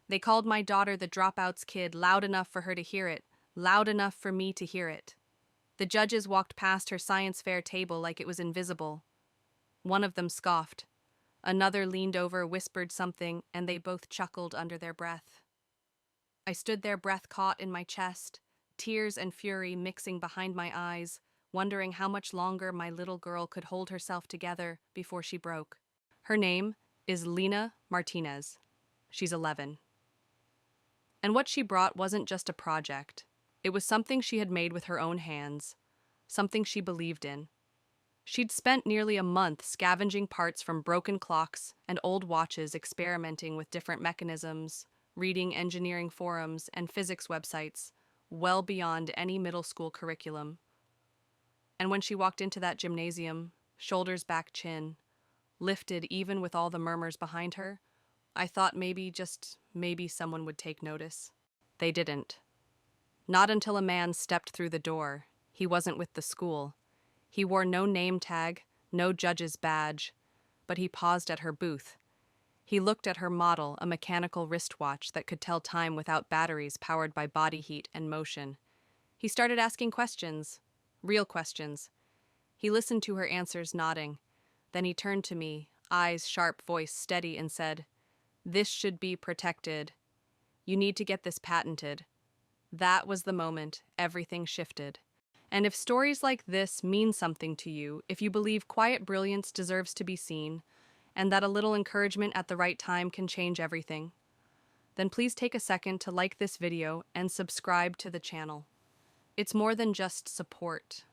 They called my daughter the dropout's kid loud enough for her to hear it, loud enough for me to hear it. The judges walked past her science fair table like it was invisible. One of them scoffed. Another leaned over, whispered something, and they both chuckled under their breath. I stood there, breath caught in my chest, tears and fury mixing behind my eyes, wondering how much longer my little girl could hold herself together before she broke. Her name is Lena Martinez. She's 11. And what she brought wasn't just a project. It was something she had made with her own hands, something she believed in. She'd spent nearly a month scavenging parts from broken clocks and old watches, experimenting with different mechanisms, reading engineering forums and physics websites, well beyond any middle school curriculum. And when she walked into that gymnasium, shoulders back, chin lifted even with all the murmurs behind her, I thought maybe, just maybe, someone would take notice. They didn't. Not until a man stepped through the door. He wasn't with the school. He wore no name tag, no judge's badge, but he paused at her booth. He looked at her model, a mechanical wristwatch that could tell time without batteries, powered by body heat and motion. He started asking questions, real questions. He listened to her answers, nodding. Then he turned to me, eyes sharp, voice steady, and said, "This should be protected. You need to get this patented." That was the moment everything shifted. And if stories like this mean something to you, if you believe quiet brilliance deserves to be seen, and that a little encouragement at the right time can change everything, then please take a second to like this video and subscribe to the channel. It's more than just support.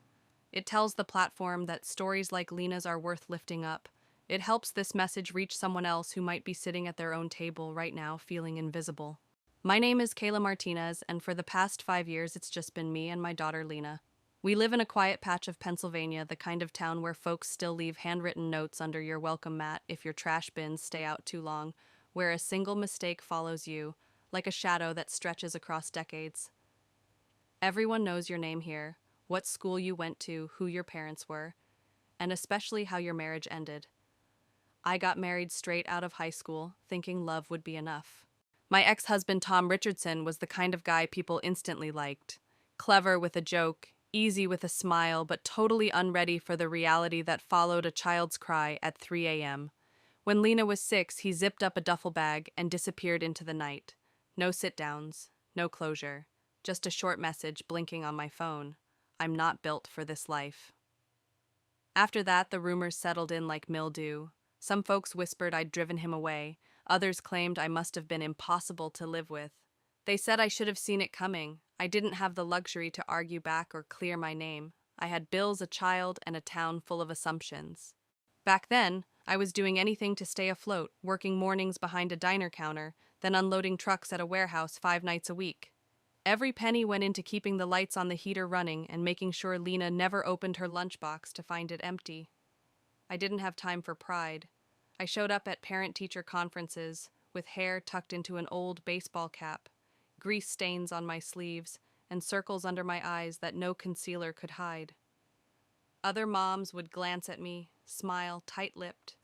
It tells the platform that stories like Lena's are worth lifting up. It helps this message reach someone else who might be sitting at their own table right now feeling invisible. My name is Kayla Martinez, and for the past 5 years it's just been me and my daughter Lena. We live in a quiet patch of Pennsylvania, the kind of town where folks still leave handwritten notes under your welcome mat if your trash bins stay out too long, where a single mistake follows you, like a shadow that stretches across decades. Everyone knows your name here, what school you went to, who your parents were, and especially how your marriage ended. I got married straight out of high school, thinking love would be enough. My ex-husband Tom Richardson was the kind of guy people instantly liked. Clever with a joke, easy with a smile, but totally unready for the reality that followed a child's cry at 3 a.m. When Lena was 6, he zipped up a duffel bag and disappeared into the night. No sit-downs, no closure, just a short message blinking on my phone. I'm not built for this life. After that, the rumors settled in like mildew. Some folks whispered I'd driven him away. Others claimed I must have been impossible to live with. They said I should have seen it coming. I didn't have the luxury to argue back or clear my name. I had bills, a child, and a town full of assumptions. Back then, I was doing anything to stay afloat, working mornings behind a diner counter, then unloading trucks at a warehouse 5 nights a week. Every penny went into keeping the lights on the heater running and making sure Lena never opened her lunchbox to find it empty. I didn't have time for pride. I showed up at parent-teacher conferences with hair tucked into an old baseball cap, grease stains on my sleeves, and circles under my eyes that no concealer could hide. Other moms would glance at me, smile, tight-lipped,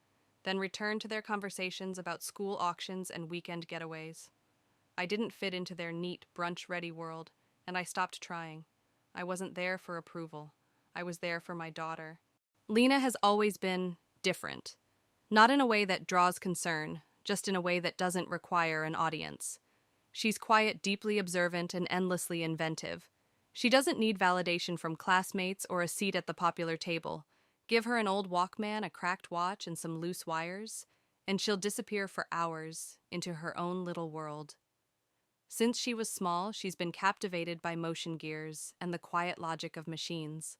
then return to their conversations about school auctions and weekend getaways. I didn't fit into their neat, brunch-ready world, and I stopped trying. I wasn't there for approval. I was there for my daughter. Lena has always been different. Not in a way that draws concern, just in a way that doesn't require an audience. She's quiet, deeply observant, and endlessly inventive. She doesn't need validation from classmates or a seat at the popular table. Give her an old Walkman, a cracked watch, and some loose wires, and she'll disappear for hours into her own little world. Since she was small, she's been captivated by motion gears and the quiet logic of machines.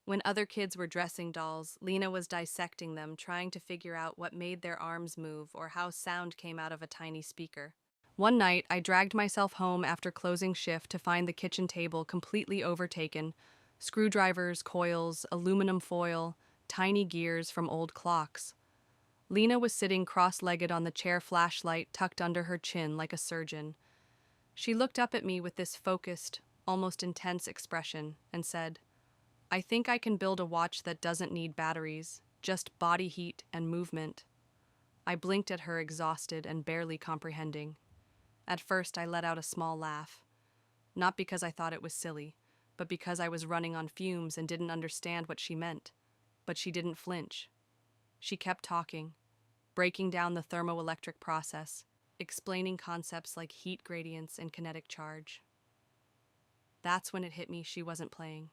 When other kids were dressing dolls, Lena was dissecting them, trying to figure out what made their arms move or how sound came out of a tiny speaker. One night, I dragged myself home after closing shift to find the kitchen table completely overtaken. Screwdrivers, coils, aluminum foil, tiny gears from old clocks. Lena was sitting cross-legged on the chair, flashlight tucked under her chin like a surgeon. She looked up at me with this focused, almost intense expression and said, "I think I can build a watch that doesn't need batteries, just body heat and movement." I blinked at her, exhausted and barely comprehending. At first, I let out a small laugh. Not because I thought it was silly, but because I was running on fumes and didn't understand what she meant. But she didn't flinch. She kept talking, breaking down the thermoelectric process, explaining concepts like heat gradients and kinetic charge. That's when it hit me she wasn't playing.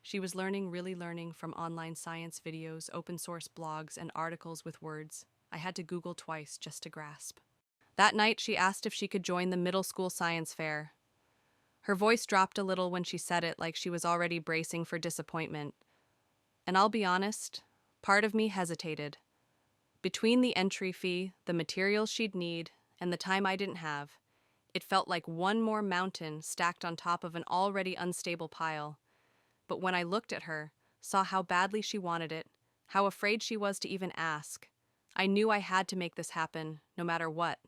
She was learning, really learning, from online science videos, open source blogs, and articles with words I had to Google twice just to grasp. That night, she asked if she could join the middle school science fair. Her voice dropped a little when she said it, like she was already bracing for disappointment. And I'll be honest, part of me hesitated. Between the entry fee, the materials she'd need, and the time I didn't have, it felt like one more mountain stacked on top of an already unstable pile. But when I looked at her, saw how badly she wanted it, how afraid she was to even ask, I knew I had to make this happen, no matter what.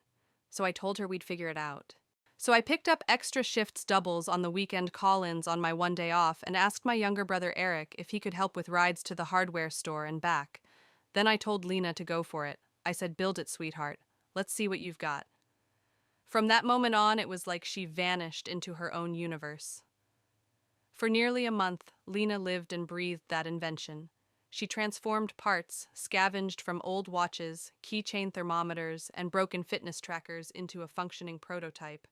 So I told her we'd figure it out. So I picked up extra shifts doubles on the weekend call-ins on my one day off and asked my younger brother Eric if he could help with rides to the hardware store and back. Then I told Lena to go for it. I said, "Build it, sweetheart. Let's see what you've got." From that moment on, it was like she vanished into her own universe. For nearly a month, Lena lived and breathed that invention. She transformed parts, scavenged from old watches, keychain thermometers, and broken fitness trackers into a functioning prototype.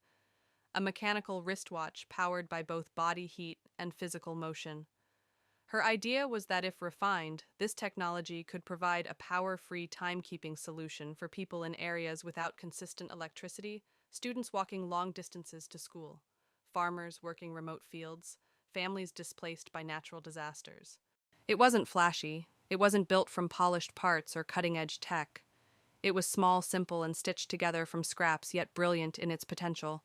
A mechanical wristwatch powered by both body heat and physical motion. Her idea was that if refined, this technology could provide a power-free timekeeping solution for people in areas without consistent electricity, students walking long distances to school, farmers working remote fields, families displaced by natural disasters. It wasn't flashy. It wasn't built from polished parts or cutting-edge tech. It was small, simple, and stitched together from scraps, yet brilliant in its potential.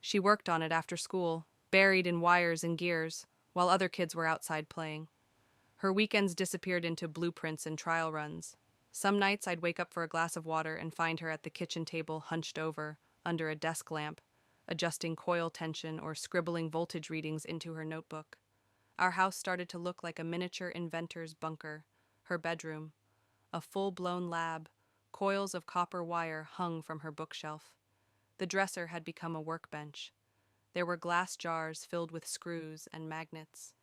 She worked on it after school, buried in wires and gears, while other kids were outside playing. Her weekends disappeared into blueprints and trial runs. Some nights I'd wake up for a glass of water and find her at the kitchen table, hunched over, under a desk lamp, adjusting coil tension or scribbling voltage readings into her notebook. Our house started to look like a miniature inventor's bunker. Her bedroom, a full-blown lab, coils of copper wire hung from her bookshelf. The dresser had become a workbench. There were glass jars filled with screws and magnets.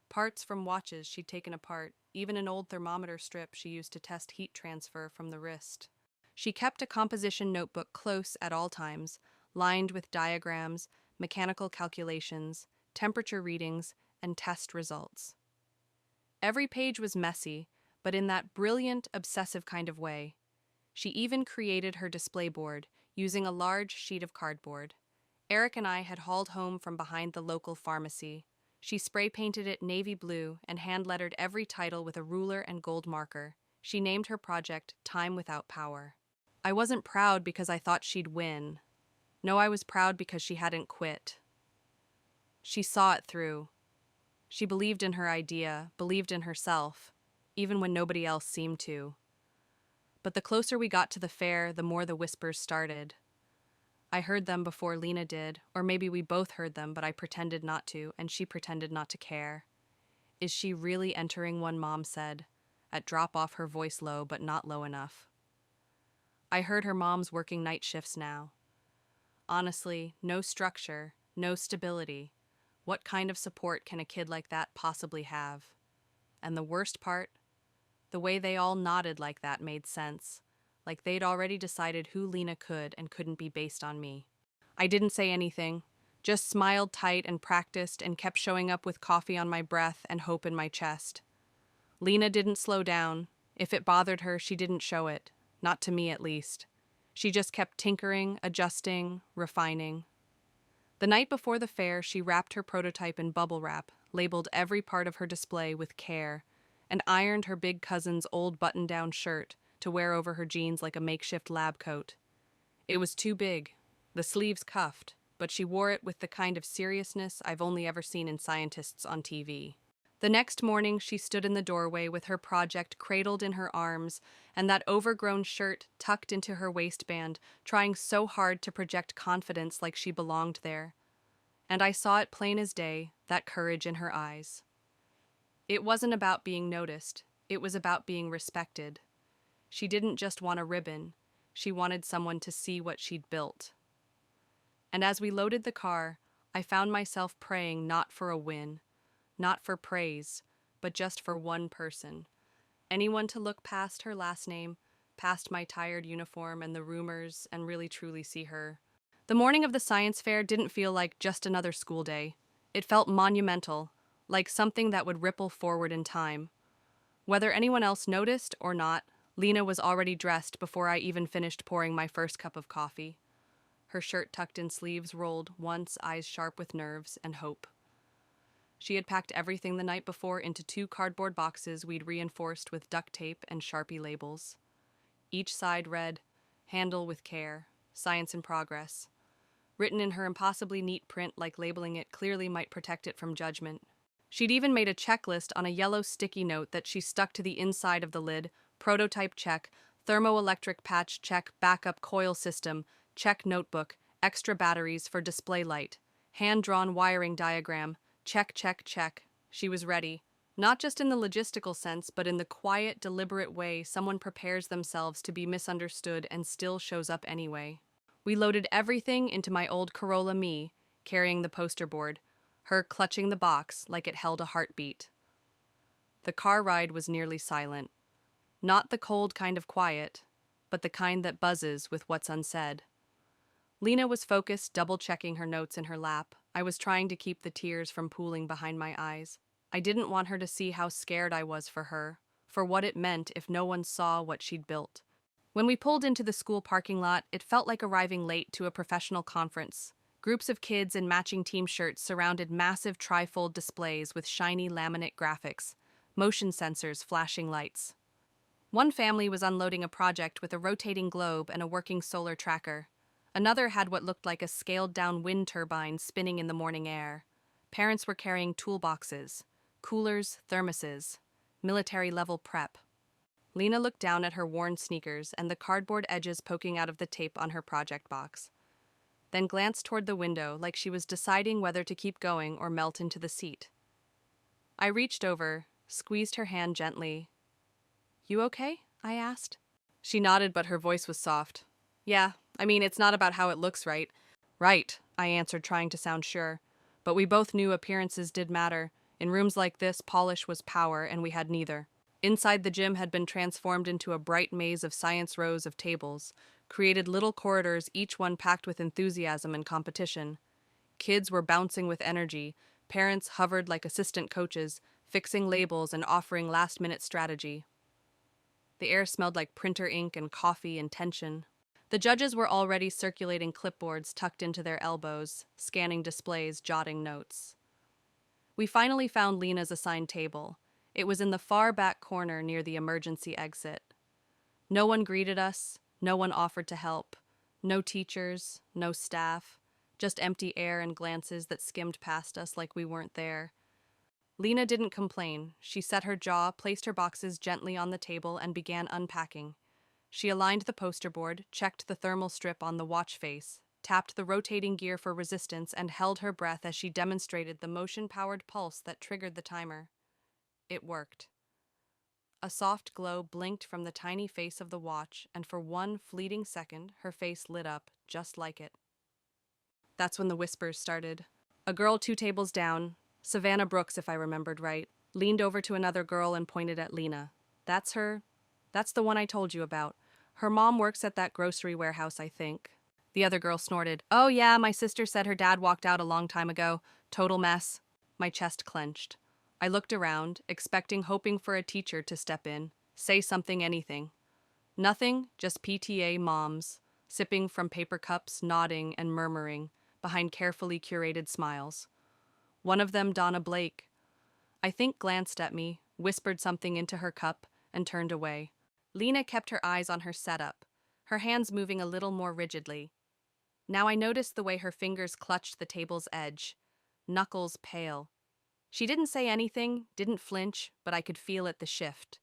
Parts from watches she'd taken apart, even an old thermometer strip she used to test heat transfer from the wrist. She kept a composition notebook close at all times, lined with diagrams, mechanical calculations, temperature readings, and test results. Every page was messy, but in that brilliant, obsessive kind of way. She even created her display board, using a large sheet of cardboard. Eric and I had hauled home from behind the local pharmacy. She spray-painted it navy blue and hand-lettered every title with a ruler and gold marker. She named her project Time Without Power. I wasn't proud because I thought she'd win. No, I was proud because she hadn't quit. She saw it through. She believed in her idea, believed in herself, even when nobody else seemed to. But the closer we got to the fair, the more the whispers started. I heard them before Lena did, or maybe we both heard them, but I pretended not to, and she pretended not to care. "Is she really entering?" one mom said, at drop-off, her voice low but not low enough. I heard her mom's working night shifts now. Honestly, no structure, no stability. What kind of support can a kid like that possibly have? And the worst part? The way they all nodded like that made sense, like they'd already decided who Lena could and couldn't be based on me. I didn't say anything, just smiled tight and practiced and kept showing up with coffee on my breath and hope in my chest. Lena didn't slow down. If it bothered her, she didn't show it, not to me at least. She just kept tinkering, adjusting, refining. The night before the fair, she wrapped her prototype in bubble wrap, labeled every part of her display with care, and ironed her big cousin's old button-down shirt to wear over her jeans like a makeshift lab coat. It was too big, the sleeves cuffed, but she wore it with the kind of seriousness I've only ever seen in scientists on TV. The next morning, she stood in the doorway with her project cradled in her arms and that overgrown shirt tucked into her waistband, trying so hard to project confidence like she belonged there. And I saw it plain as day, that courage in her eyes. It wasn't about being noticed. It was about being respected. She didn't just want a ribbon, she wanted someone to see what she'd built. And as we loaded the car, I found myself praying not for a win, not for praise, but just for one person. Anyone to look past her last name, past my tired uniform and the rumors, and really truly see her. The morning of the science fair didn't feel like just another school day. It felt monumental, like something that would ripple forward in time. Whether anyone else noticed or not, Lena was already dressed before I even finished pouring my first cup of coffee. Her shirt tucked in sleeves rolled once, eyes sharp with nerves and hope. She had packed everything the night before into 2 cardboard boxes we'd reinforced with duct tape and Sharpie labels. Each side read, "Handle with care, science in progress," written in her impossibly neat print like labeling it clearly might protect it from judgment. She'd even made a checklist on a yellow sticky note that she stuck to the inside of the lid: prototype check, thermoelectric patch check, backup coil system, check notebook, extra batteries for display light, hand-drawn wiring diagram, check, check, check. She was ready. Not just in the logistical sense, but in the quiet, deliberate way someone prepares themselves to be misunderstood and still shows up anyway. We loaded everything into my old Corolla Me, carrying the poster board, her clutching the box like it held a heartbeat. The car ride was nearly silent. Not the cold kind of quiet, but the kind that buzzes with what's unsaid. Lena was focused, double-checking her notes in her lap. I was trying to keep the tears from pooling behind my eyes. I didn't want her to see how scared I was for her, for what it meant if no one saw what she'd built. When we pulled into the school parking lot, it felt like arriving late to a professional conference. Groups of kids in matching team shirts surrounded massive trifold displays with shiny laminate graphics, motion sensors, flashing lights. One family was unloading a project with a rotating globe and a working solar tracker. Another had what looked like a scaled-down wind turbine spinning in the morning air. Parents were carrying toolboxes, coolers, thermoses, military-level prep. Lena looked down at her worn sneakers and the cardboard edges poking out of the tape on her project box, then glanced toward the window like she was deciding whether to keep going or melt into the seat. I reached over, squeezed her hand gently. "You okay?" I asked. She nodded, but her voice was soft. "Yeah, I mean, it's not about how it looks, right?" "Right," I answered, trying to sound sure. But we both knew appearances did matter. In rooms like this, polish was power, and we had neither. Inside, the gym had been transformed into a bright maze of science rows of tables, created little corridors, each one packed with enthusiasm and competition. Kids were bouncing with energy, parents hovered like assistant coaches, fixing labels and offering last-minute strategy. The air smelled like printer ink and coffee and tension. The judges were already circulating clipboards tucked into their elbows, scanning displays, jotting notes. We finally found Lena's assigned table. It was in the far back corner near the emergency exit. No one greeted us, no one offered to help. No teachers, no staff, just empty air and glances that skimmed past us like we weren't there. Lena didn't complain. She set her jaw, placed her boxes gently on the table, and began unpacking. She aligned the poster board, checked the thermal strip on the watch face, tapped the rotating gear for resistance, and held her breath as she demonstrated the motion-powered pulse that triggered the timer. It worked. A soft glow blinked from the tiny face of the watch, and for one fleeting second, her face lit up, just like it. That's when the whispers started. A girl 2 tables down, Savannah Brooks if I remembered right, leaned over to another girl and pointed at Lena. "That's her. That's the one I told you about. Her mom works at that grocery warehouse, I think." The other girl snorted. "Oh yeah, my sister said her dad walked out a long time ago. Total mess." My chest clenched. I looked around, hoping for a teacher to step in, say something, anything. Nothing, just PTA moms, sipping from paper cups, nodding and murmuring, behind carefully curated smiles. One of them, Donna Blake, I think, glanced at me, whispered something into her cup, and turned away. Lena kept her eyes on her setup, her hands moving a little more rigidly. Now I noticed the way her fingers clutched the table's edge, knuckles pale. She didn't say anything, didn't flinch, but I could feel it, the shift.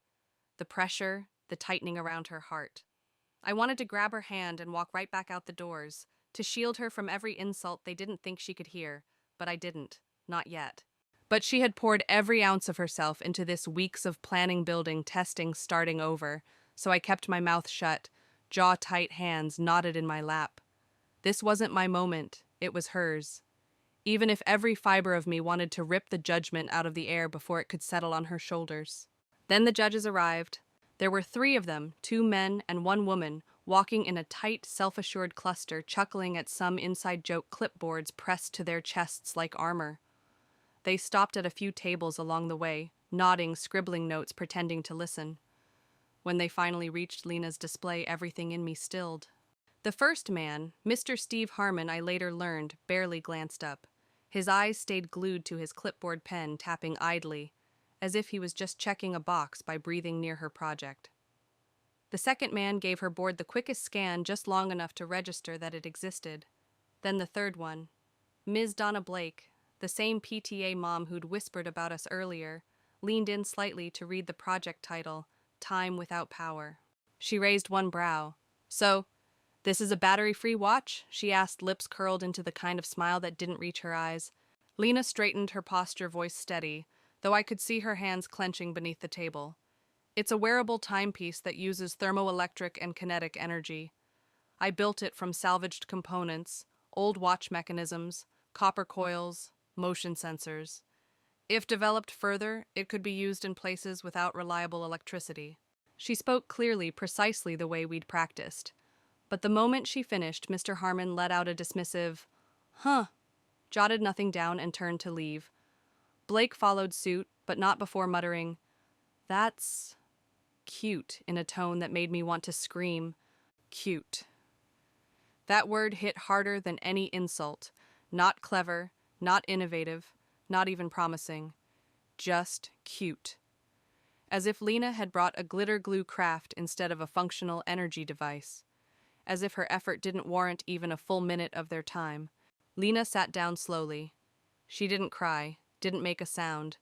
The pressure, the tightening around her heart. I wanted to grab her hand and walk right back out the doors, to shield her from every insult they didn't think she could hear, but I didn't, not yet. But she had poured every ounce of herself into this weeks of planning, building, testing, starting over, so I kept my mouth shut, jaw-tight hands knotted in my lap. This wasn't my moment, it was hers. Even if every fiber of me wanted to rip the judgment out of the air before it could settle on her shoulders. Then the judges arrived. There were 3 of them, 2 men and 1 woman, walking in a tight, self-assured cluster, chuckling at some inside joke clipboards pressed to their chests like armor. They stopped at a few tables along the way, nodding, scribbling notes, pretending to listen. When they finally reached Lena's display, everything in me stilled. The first man, Mr. Steve Harmon, I later learned, barely glanced up. His eyes stayed glued to his clipboard pen, tapping idly, as if he was just checking a box by breathing near her project. The second man gave her board the quickest scan, just long enough to register that it existed. Then the third one, Ms. Donna Blake, the same PTA mom who'd whispered about us earlier, leaned in slightly to read the project title, Time Without Power. She raised one brow. "So, this is a battery-free watch?" she asked, lips curled into the kind of smile that didn't reach her eyes. Lena straightened, her posture, voice steady, though I could see her hands clenching beneath the table. "It's a wearable timepiece that uses thermoelectric and kinetic energy. I built it from salvaged components, old watch mechanisms, copper coils, motion sensors. If developed further, it could be used in places without reliable electricity." She spoke clearly, precisely the way we'd practiced. But the moment she finished, Mr. Harmon let out a dismissive, "Huh," jotted nothing down, and turned to leave. Blake followed suit, but not before muttering, "That's cute," in a tone that made me want to scream. Cute. That word hit harder than any insult. Not clever, not innovative, not even promising. Just cute. As if Lena had brought a glitter glue craft instead of a functional energy device. As if her effort didn't warrant even a full minute of their time. Lena sat down slowly. She didn't cry, didn't make a sound,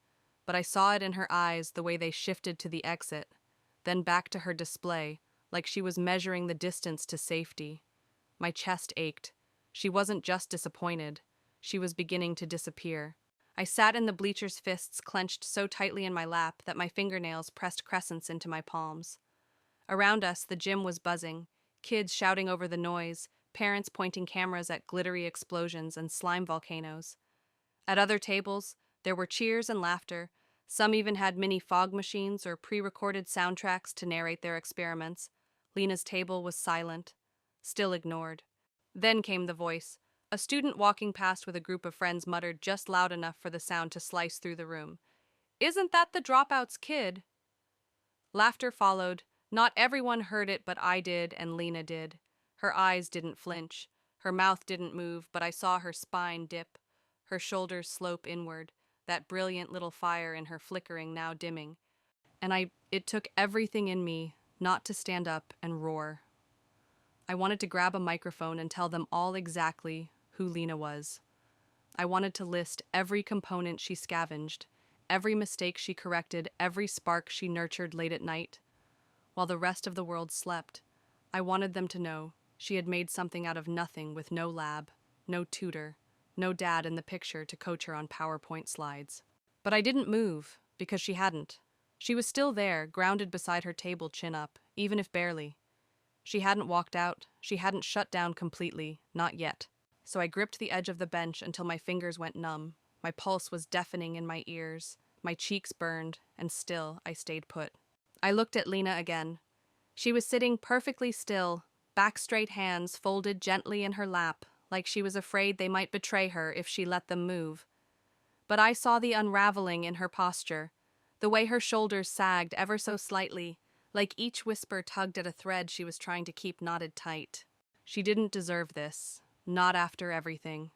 but I saw it in her eyes, the way they shifted to the exit, then back to her display, like she was measuring the distance to safety. My chest ached. She wasn't just disappointed. She was beginning to disappear. I sat in the bleachers, fists clenched so tightly in my lap that my fingernails pressed crescents into my palms. Around us, the gym was buzzing, kids shouting over the noise, parents pointing cameras at glittery explosions and slime volcanoes. At other tables, there were cheers and laughter. Some even had mini fog machines or pre-recorded soundtracks to narrate their experiments. Lena's table was silent, still ignored. Then came the voice. A student walking past with a group of friends muttered just loud enough for the sound to slice through the room. "Isn't that the dropout's kid?" Laughter followed. Not everyone heard it, but I did, and Lena did. Her eyes didn't flinch. Her mouth didn't move, but I saw her spine dip, her shoulders slope inward, that brilliant little fire in her flickering, now dimming. And it took everything in me not to stand up and roar. I wanted to grab a microphone and tell them all exactly who Lena was. I wanted to list every component she scavenged, every mistake she corrected, every spark she nurtured late at night. While the rest of the world slept, I wanted them to know she had made something out of nothing, with no lab, no tutor, no dad in the picture to coach her on PowerPoint slides. But I didn't move, because she hadn't. She was still there, grounded beside her table, chin up, even if barely. She hadn't walked out, she hadn't shut down completely, not yet. So I gripped the edge of the bench until my fingers went numb. My pulse was deafening in my ears, my cheeks burned, and still I stayed put. I looked at Lena again. She was sitting perfectly still, back straight, hands folded gently in her lap, like she was afraid they might betray her if she let them move. But I saw the unraveling in her posture, the way her shoulders sagged ever so slightly, like each whisper tugged at a thread she was trying to keep knotted tight. She didn't deserve this, not after everything.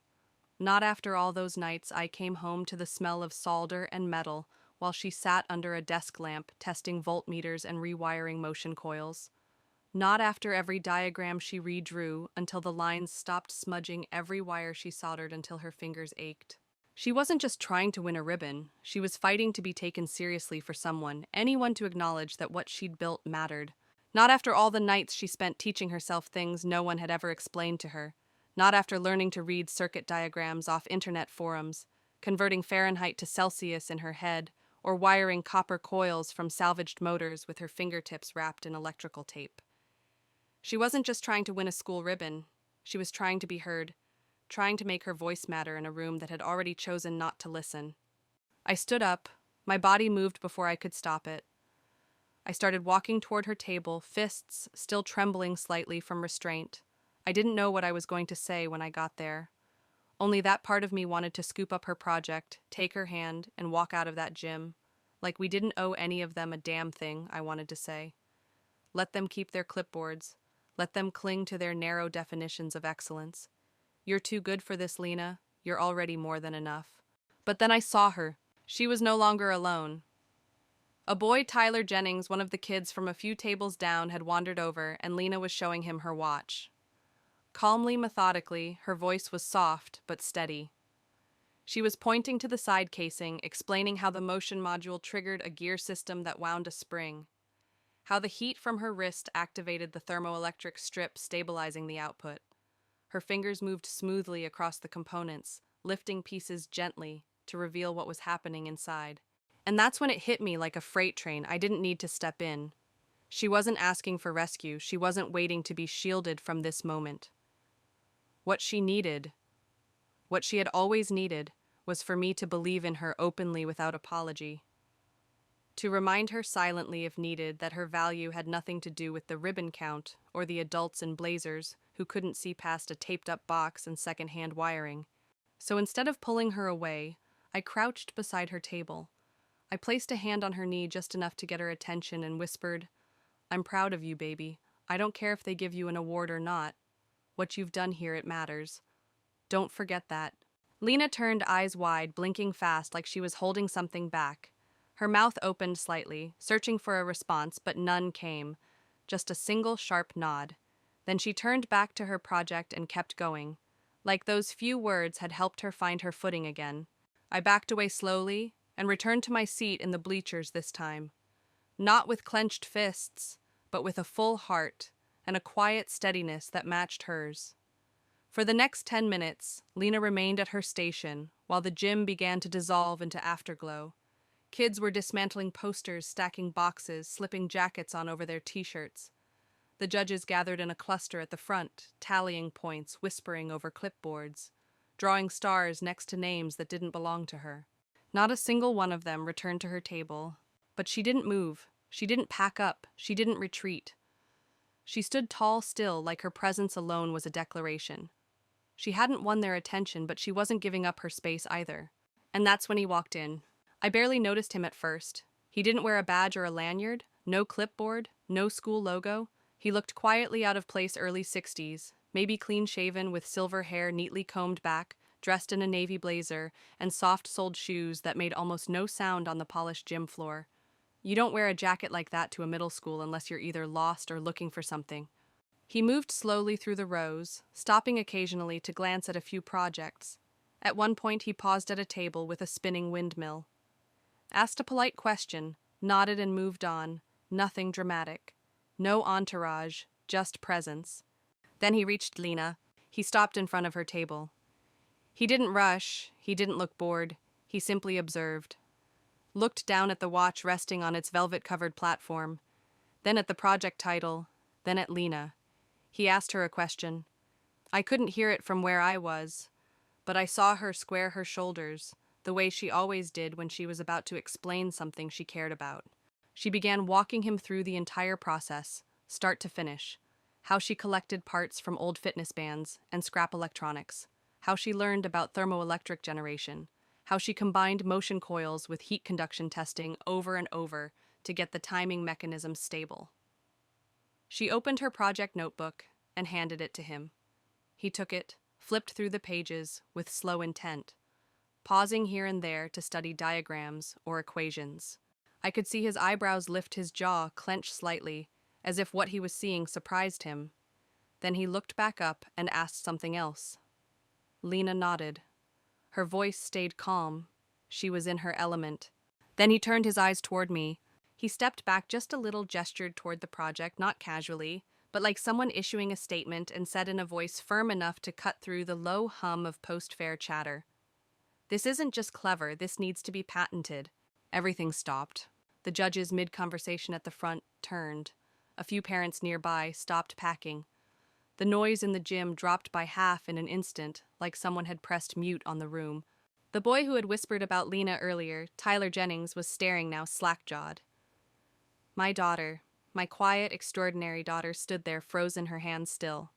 Not after all those nights I came home to the smell of solder and metal while she sat under a desk lamp testing voltmeters and rewiring motion coils. Not after every diagram she redrew until the lines stopped smudging every wire she soldered until her fingers ached. She wasn't just trying to win a ribbon, she was fighting to be taken seriously for someone, anyone to acknowledge that what she'd built mattered. Not after all the nights she spent teaching herself things no one had ever explained to her. Not after learning to read circuit diagrams off internet forums, converting Fahrenheit to Celsius in her head, or wiring copper coils from salvaged motors with her fingertips wrapped in electrical tape. She wasn't just trying to win a school ribbon, she was trying to be heard, trying to make her voice matter in a room that had already chosen not to listen. I stood up, my body moved before I could stop it. I started walking toward her table, fists still trembling slightly from restraint. I didn't know what I was going to say when I got there. Only that part of me wanted to scoop up her project, take her hand, and walk out of that gym. Like we didn't owe any of them a damn thing, I wanted to say. Let them keep their clipboards. Let them cling to their narrow definitions of excellence. You're too good for this, Lena. You're already more than enough. But then I saw her. She was no longer alone. A boy, Tyler Jennings, one of the kids from a few tables down, had wandered over, and Lena was showing him her watch. Calmly, methodically, her voice was soft but steady. She was pointing to the side casing, explaining how the motion module triggered a gear system that wound a spring, how the heat from her wrist activated the thermoelectric strip stabilizing the output. Her fingers moved smoothly across the components, lifting pieces gently to reveal what was happening inside. And that's when it hit me like a freight train. I didn't need to step in. She wasn't asking for rescue. She wasn't waiting to be shielded from this moment. What she needed, what she had always needed, was for me to believe in her openly without apology. To remind her silently if needed that her value had nothing to do with the ribbon count or the adults in blazers who couldn't see past a taped-up box and second-hand wiring. So instead of pulling her away, I crouched beside her table. I placed a hand on her knee just enough to get her attention and whispered, "I'm proud of you, baby. I don't care if they give you an award or not. What you've done here, it matters. Don't forget that." Lena turned, eyes wide, blinking fast like she was holding something back. Her mouth opened slightly, searching for a response, but none came. Just a single sharp nod. Then she turned back to her project and kept going. Like those few words had helped her find her footing again. I backed away slowly and returned to my seat in the bleachers this time. Not with clenched fists, but with a full heart and a quiet steadiness that matched hers. For the next 10 minutes, Lena remained at her station while the gym began to dissolve into afterglow. Kids were dismantling posters, stacking boxes, slipping jackets on over their t-shirts. The judges gathered in a cluster at the front, tallying points, whispering over clipboards, drawing stars next to names that didn't belong to her. Not a single one of them returned to her table, but she didn't move. She didn't pack up. She didn't retreat. She stood tall still, like her presence alone was a declaration. She hadn't won their attention, but she wasn't giving up her space either. And that's when he walked in. I barely noticed him at first. He didn't wear a badge or a lanyard, no clipboard, no school logo. He looked quietly out of place, early 60s, maybe clean-shaven with silver hair neatly combed back, dressed in a navy blazer, and soft-soled shoes that made almost no sound on the polished gym floor. You don't wear a jacket like that to a middle school unless you're either lost or looking for something. He moved slowly through the rows, stopping occasionally to glance at a few projects. At one point he paused at a table with a spinning windmill. Asked a polite question, nodded and moved on. Nothing dramatic. No entourage, just presence. Then he reached Lena. He stopped in front of her table. He didn't rush, he didn't look bored, he simply observed. Looked down at the watch resting on its velvet-covered platform, then at the project title, then at Lena. He asked her a question. I couldn't hear it from where I was, but I saw her square her shoulders, the way she always did when she was about to explain something she cared about. She began walking him through the entire process, start to finish. How she collected parts from old fitness bands and scrap electronics. How she learned about thermoelectric generation. How she combined motion coils with heat conduction testing over and over to get the timing mechanism stable. She opened her project notebook and handed it to him. He took it, flipped through the pages with slow intent, pausing here and there to study diagrams or equations. I could see his eyebrows lift, his jaw clench slightly, as if what he was seeing surprised him. Then he looked back up and asked something else. Lena nodded. Her voice stayed calm. She was in her element. Then he turned his eyes toward me. He stepped back just a little, gestured toward the project, not casually, but like someone issuing a statement, and said in a voice firm enough to cut through the low hum of post-fair chatter. This isn't just clever, this needs to be patented. Everything stopped. The judges, mid-conversation at the front, turned. A few parents nearby stopped packing. The noise in the gym dropped by half in an instant, like someone had pressed mute on the room. The boy who had whispered about Lena earlier, Tyler Jennings, was staring now, slack-jawed. My daughter, my quiet, extraordinary daughter, stood there, frozen, her hands still.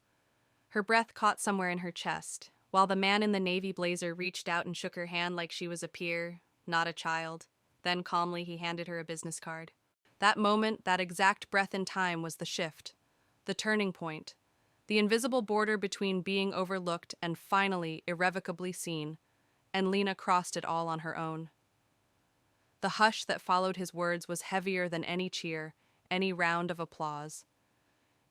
Her breath caught somewhere in her chest, while the man in the navy blazer reached out and shook her hand like she was a peer, not a child. Then, calmly, he handed her a business card. That moment, that exact breath in time, was the shift, the turning point, the invisible border between being overlooked and finally, irrevocably seen, and Lena crossed it all on her own. The hush that followed his words was heavier than any cheer, any round of applause.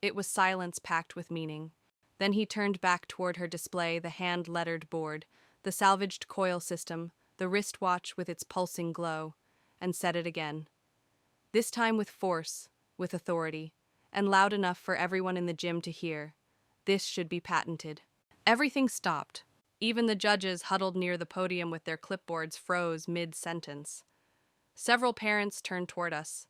It was silence packed with meaning. Then he turned back toward her display, the hand-lettered board, the salvaged coil system, the wristwatch with its pulsing glow, and said it again. This time with force, with authority, and loud enough for everyone in the gym to hear. This should be patented. Everything stopped. Even the judges, huddled near the podium with their clipboards, froze mid-sentence. Several parents turned toward us.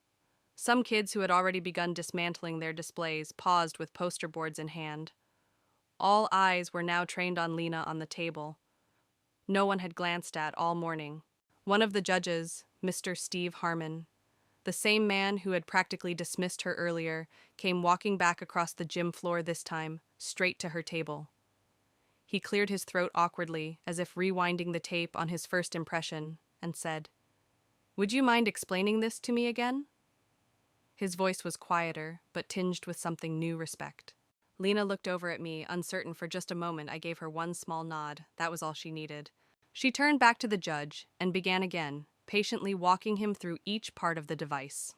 Some kids who had already begun dismantling their displays paused with poster boards in hand. All eyes were now trained on Lena on the table. No one had glanced at all morning. One of the judges, Mr. Steve Harmon, the same man who had practically dismissed her earlier, came walking back across the gym floor this time, straight to her table. He cleared his throat awkwardly, as if rewinding the tape on his first impression, and said, "Would you mind explaining this to me again?" His voice was quieter, but tinged with something new respect. Lena looked over at me, uncertain for just a moment. I gave her one small nod. That was all she needed. She turned back to the judge and began again, patiently walking him through each part of the device.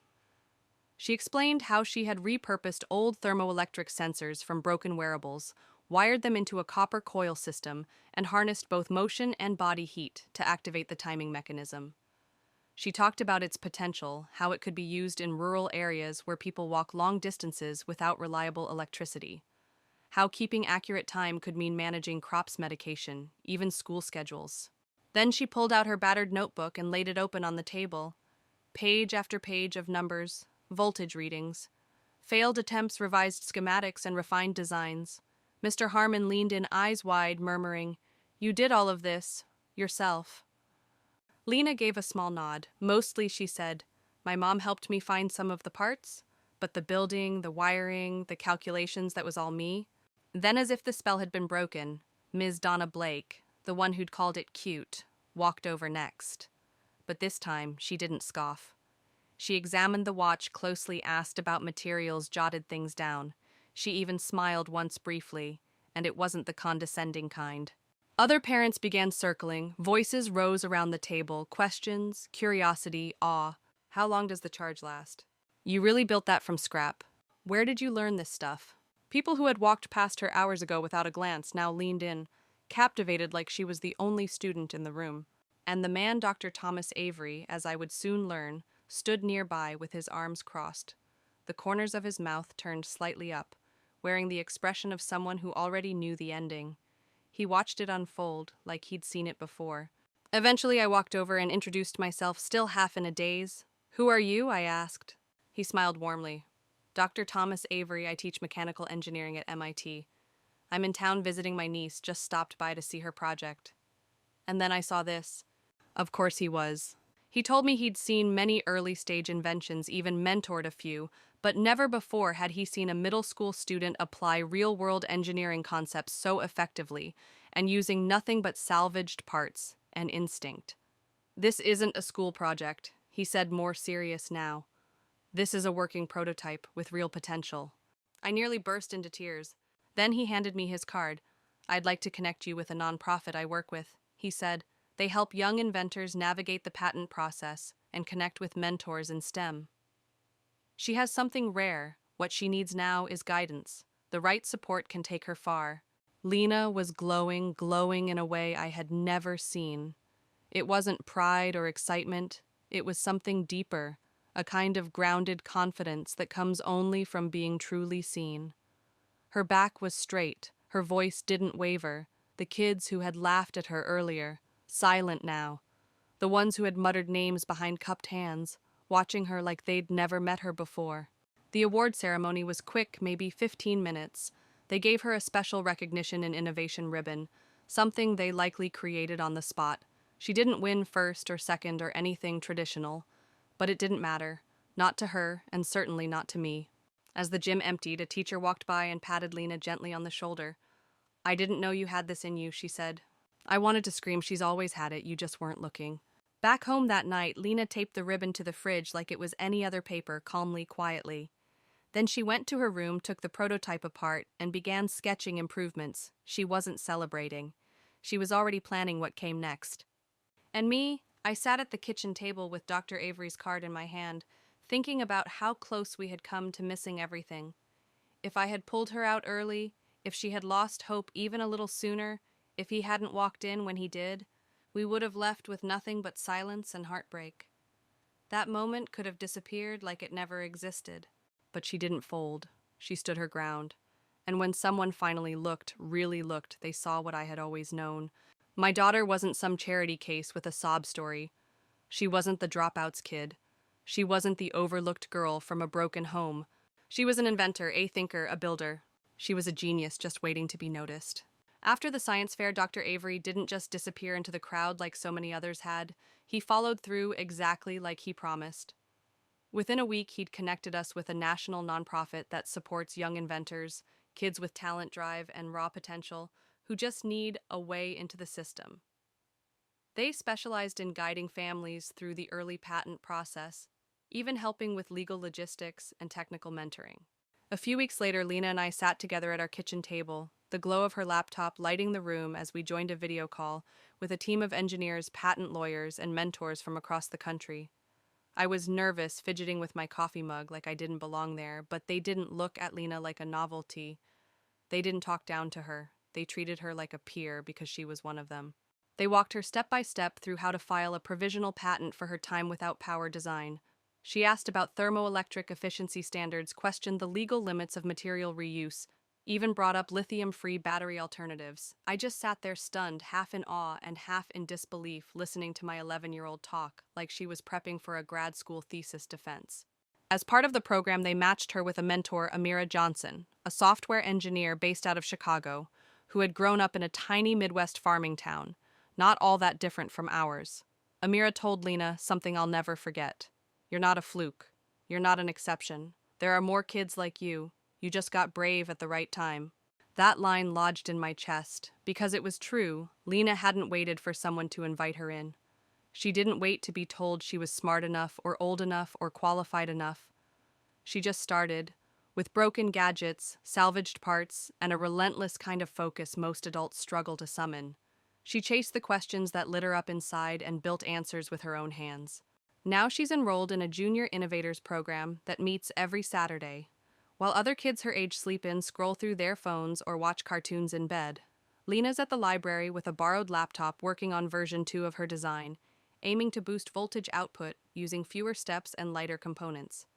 She explained how she had repurposed old thermoelectric sensors from broken wearables, wired them into a copper coil system, and harnessed both motion and body heat to activate the timing mechanism. She talked about its potential, how it could be used in rural areas where people walk long distances without reliable electricity, how keeping accurate time could mean managing crops medication, even school schedules. Then she pulled out her battered notebook and laid it open on the table. Page after page of numbers, voltage readings, failed attempts, revised schematics, and refined designs. Mr. Harmon leaned in, eyes wide, murmuring, "You did all of this, yourself." Lena gave a small nod. Mostly, she said, "My mom helped me find some of the parts, but the building, the wiring, the calculations, that was all me." Then, as if the spell had been broken, Ms. Donna Blake, the one who'd called it cute, walked over next. But this time, she didn't scoff. She examined the watch closely, asked about materials, jotted things down. She even smiled once briefly, and it wasn't the condescending kind. Other parents began circling. Voices rose around the table. Questions, curiosity, awe. "How long does the charge last?" "You really built that from scrap. Where did you learn this stuff?" People who had walked past her hours ago without a glance now leaned in, captivated like she was the only student in the room. And the man, Dr. Thomas Avery, as I would soon learn, stood nearby with his arms crossed, the corners of his mouth turned slightly up, wearing the expression of someone who already knew the ending. He watched it unfold, like he'd seen it before. Eventually, I walked over and introduced myself, still half in a daze. "Who are you?" I asked. He smiled warmly. "Dr. Thomas Avery, I teach mechanical engineering at MIT. I'm in town visiting my niece, just stopped by to see her project." And then I saw this. Of course he was. He told me he'd seen many early-stage inventions, even mentored a few, but never before had he seen a middle school student apply real-world engineering concepts so effectively, and using nothing but salvaged parts and instinct. "This isn't a school project," he said, more serious now. "This is a working prototype with real potential." I nearly burst into tears. Then he handed me his card. "I'd like to connect you with a nonprofit I work with," he said. "They help young inventors navigate the patent process and connect with mentors in STEM. She has something rare. What she needs now is guidance. The right support can take her far." Lena was glowing in a way I had never seen. It wasn't pride or excitement. It was something deeper, a kind of grounded confidence that comes only from being truly seen. Her back was straight. Her voice didn't waver. The kids who had laughed at her earlier, silent now, the ones who had muttered names behind cupped hands, watching her like they'd never met her before. The award ceremony was quick, maybe 15 minutes. They gave her a special recognition and innovation ribbon, something they likely created on the spot. She didn't win first or second or anything traditional, but it didn't matter. Not to her, and certainly not to me. As the gym emptied, a teacher walked by and patted Lena gently on the shoulder. "I didn't know you had this in you," she said. I wanted to scream, "She's always had it, you just weren't looking." Back home that night, Lena taped the ribbon to the fridge like it was any other paper, calmly, quietly. Then she went to her room, took the prototype apart, and began sketching improvements. She wasn't celebrating. She was already planning what came next. And me, I sat at the kitchen table with Dr. Avery's card in my hand, thinking about how close we had come to missing everything. If I had pulled her out early, if she had lost hope even a little sooner, if he hadn't walked in when he did, we would have left with nothing but silence and heartbreak. That moment could have disappeared like it never existed. But she didn't fold. She stood her ground. And when someone finally looked, really looked, they saw what I had always known. My daughter wasn't some charity case with a sob story. She wasn't the dropout's kid. She wasn't the overlooked girl from a broken home. She was an inventor, a thinker, a builder. She was a genius just waiting to be noticed. After the science fair, Dr. Avery didn't just disappear into the crowd like so many others had. He followed through exactly like he promised. Within a week, he'd connected us with a national nonprofit that supports young inventors, kids with talent, drive, and raw potential who just need a way into the system. They specialized in guiding families through the early patent process, even helping with legal logistics and technical mentoring. A few weeks later, Lena and I sat together at our kitchen table, the glow of her laptop lighting the room as we joined a video call with a team of engineers, patent lawyers, and mentors from across the country. I was nervous, fidgeting with my coffee mug like I didn't belong there, but they didn't look at Lena like a novelty. They didn't talk down to her. They treated her like a peer because she was one of them. They walked her step by step through how to file a provisional patent for her time without power design. She asked about thermoelectric efficiency standards, questioned the legal limits of material reuse, even brought up lithium-free battery alternatives. I just sat there stunned, half in awe and half in disbelief, listening to my 11-year-old talk like she was prepping for a grad school thesis defense. As part of the program, they matched her with a mentor, Amira Johnson, a software engineer based out of Chicago, who had grown up in a tiny Midwest farming town, not all that different from ours. Amira told Lena something I'll never forget. "You're not a fluke. You're not an exception. There are more kids like you. You just got brave at the right time." That line lodged in my chest. Because it was true, Lena hadn't waited for someone to invite her in. She didn't wait to be told she was smart enough or old enough or qualified enough. She just started, with broken gadgets, salvaged parts, and a relentless kind of focus most adults struggle to summon. She chased the questions that lit her up inside and built answers with her own hands. Now she's enrolled in a Junior Innovators program that meets every Saturday. While other kids her age sleep in, scroll through their phones, or watch cartoons in bed, Lena's at the library with a borrowed laptop working on version 2 of her design, aiming to boost voltage output using fewer steps and lighter components.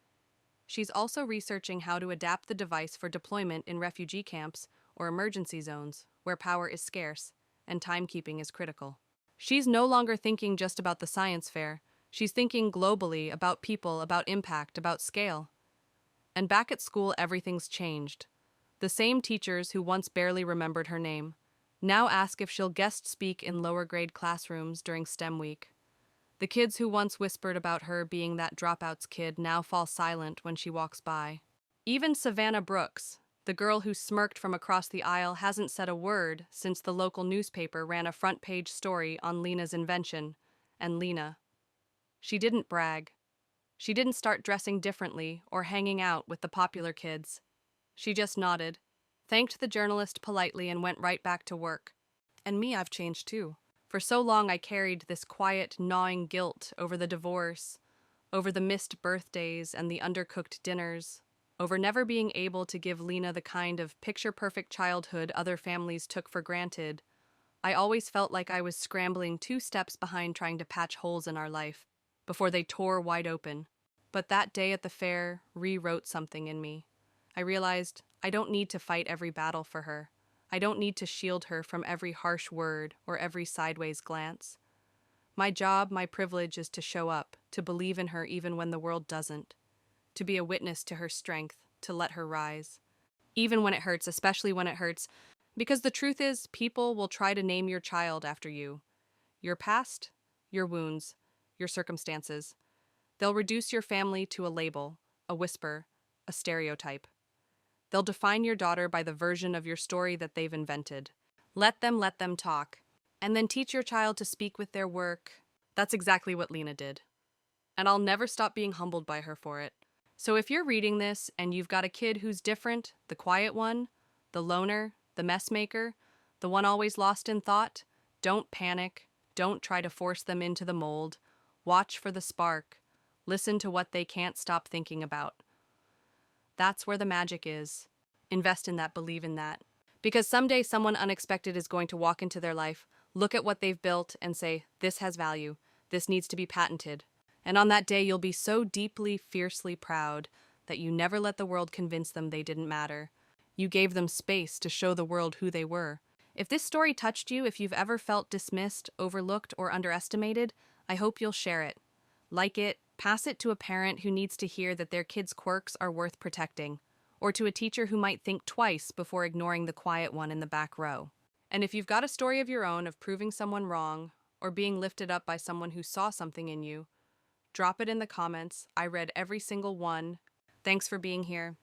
She's also researching how to adapt the device for deployment in refugee camps or emergency zones, where power is scarce and timekeeping is critical. She's no longer thinking just about the science fair. She's thinking globally, about people, about impact, about scale. And back at school, everything's changed. The same teachers who once barely remembered her name now ask if she'll guest speak in lower grade classrooms during STEM week. The kids who once whispered about her being that dropout's kid now fall silent when she walks by. Even Savannah Brooks, the girl who smirked from across the aisle, hasn't said a word since the local newspaper ran a front-page story on Lena's invention. And Lena. She didn't brag. She didn't start dressing differently or hanging out with the popular kids. She just nodded, thanked the journalist politely, and went right back to work. And me, I've changed too. For so long I carried this quiet, gnawing guilt over the divorce, over the missed birthdays and the undercooked dinners, over never being able to give Lena the kind of picture-perfect childhood other families took for granted. I always felt like I was scrambling 2 steps behind, trying to patch holes in our life before they tore wide open. But that day at the fair rewrote something in me. I realized I don't need to fight every battle for her. I don't need to shield her from every harsh word or every sideways glance. My job, my privilege is to show up, to believe in her even when the world doesn't, to be a witness to her strength, to let her rise. Even when it hurts, especially when it hurts, because the truth is, people will try to name your child after you. Your past, your wounds, your circumstances. They'll reduce your family to a label, a whisper, a stereotype. They'll define your daughter by the version of your story that they've invented. Let them talk. And then teach your child to speak with their work. That's exactly what Lena did. And I'll never stop being humbled by her for it. So if you're reading this and you've got a kid who's different, the quiet one, the loner, the mess maker, the one always lost in thought, don't panic. Don't try to force them into the mold. Watch for the spark. Listen to what they can't stop thinking about. That's where the magic is. Invest in that, believe in that. Because someday someone unexpected is going to walk into their life, look at what they've built, and say, this has value. This needs to be patented. And on that day, you'll be so deeply, fiercely proud that you never let the world convince them they didn't matter. You gave them space to show the world who they were. If this story touched you, if you've ever felt dismissed, overlooked, or underestimated, I hope you'll share it. Like it, pass it to a parent who needs to hear that their kid's quirks are worth protecting, or to a teacher who might think twice before ignoring the quiet one in the back row. And if you've got a story of your own of proving someone wrong, or being lifted up by someone who saw something in you, drop it in the comments. I read every single one. Thanks for being here.